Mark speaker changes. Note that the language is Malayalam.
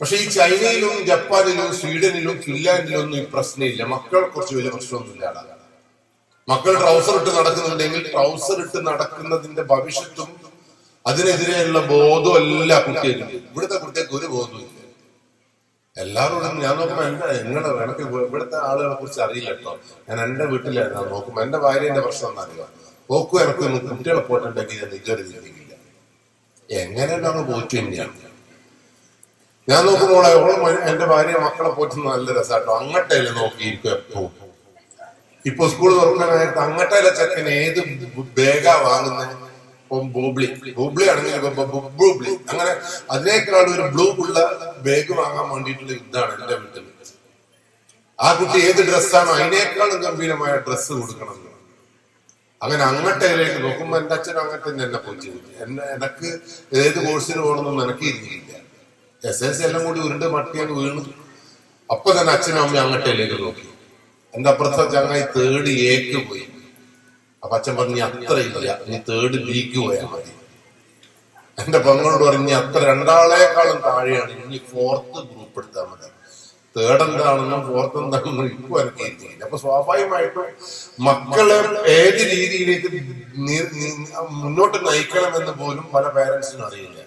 Speaker 1: പക്ഷെ ഈ ചൈനയിലും ജപ്പാനിലും സ്വീഡനിലും ഫിൻലാൻഡിലും ഒന്നും ഈ പ്രശ്നമില്ല. മക്കളെ കുറിച്ച് വലിയ പ്രശ്നമൊന്നുമില്ല. മക്കൾ ട്രൗസർ ഇട്ട് നടക്കുന്നുണ്ടെങ്കിൽ ട്രൗസർ ഇട്ട് നടക്കുന്നതിന്റെ ഭവിഷ്യത്തും അതിനെതിരെയുള്ള ബോധവും എല്ലാ കുട്ടികൾക്കും. ഇവിടുത്തെ കുട്ടികൾക്ക് ഒരു ബോധവും ഇല്ല. എല്ലാവരോടും ഞാൻ നോക്കുമ്പോ നിങ്ങളെ എനിക്ക് ഇവിടുത്തെ ആളുകളെ കുറിച്ച് അറിയില്ല കേട്ടോ. ഞാൻ എന്റെ വീട്ടിലായിരുന്നു നോക്കുമ്പോ എന്റെ ഭാര്യന്റെ പ്രശ്നം എന്നറിയാം. നോക്കൂ, എനിക്കൊന്നും കുട്ടികളെ പോയിട്ടുണ്ടെങ്കിൽ ഞാൻ ഇതുവരെ ചിന്തിക്കില്ല. എങ്ങനെയാണ് അങ്ങ് പോറ്റു തന്നെയാണ്. ഞാൻ നോക്കുമ്പോൾ എന്റെ ഭാര്യ മക്കളെ പോറ്റുന്ന നല്ല രസമാട്ടോ. അങ്ങട്ടല്ലേ നോക്കിയിരിക്കും എപ്പോഴും. ഇപ്പൊ സ്കൂൾ തുറക്കാനായിട്ട് അങ്ങട്ടല്ലേ ചെക്കൻ ഏത് ബാഗാ വാങ്ങുന്നത്? ബൂബ്ലി ആണെങ്കിൽ ബൂബ്ലി അങ്ങനെ അതിനേക്കാൾ ഒരു ബ്ലൂ ഉള്ള ബാഗ് വാങ്ങാൻ വേണ്ടിയിട്ടുള്ള യുദ്ധമാണ് എന്റെ വീട്ടിൽ. ആ കുട്ടി ഏത് ഡ്രസ്സാണോ അതിനേക്കാളും ഗംഭീരമായ ഡ്രസ്സ് കൊടുക്കണം. അങ്ങനെ അങ്ങട്ടയിലേക്ക് നോക്കുമ്പോ എന്റെ അച്ഛൻ അങ്ങോട്ട് എന്നെ പോയി. എനക്ക് ഏത് കോഴ്സിന് പോകണമെന്നൊന്നും എനിക്ക് ഇരുന്നില്ല. SSLC എല്ലാം കൂടി ഉരുണ്ട് മട്ടിയാണ് വീണ്. അപ്പൊ തന്നെ അച്ഛനും അമ്മയും അങ്ങട്ടയിലേക്ക് നോക്കി. എന്റെ അപ്പുറത്തെ ചങ്ങായി 3rd A പോയി. അപ്പൊ അച്ഛൻ പറഞ്ഞു അത്ര ഇല്ല, നീ 3rd B പോയാൽ മതി. എന്റെ പെങ്ങളോട് പറഞ്ഞു അത്ര രണ്ടാളേക്കാളും താഴെയാണ്, ഇനി 4th ഗ്രൂപ്പ് എടുത്താൽ മതി. 3rd എന്താണെന്നും 4th എന്താണെന്നും ഇപ്പൊ എനിക്ക് എത്തിയില്ല. അപ്പൊ സ്വാഭാവികമായിട്ടും മക്കളെ ഏത് രീതിയിലേക്ക് മുന്നോട്ട് നയിക്കണമെന്ന് പോലും പല പേരൻസിനും അറിയില്ല.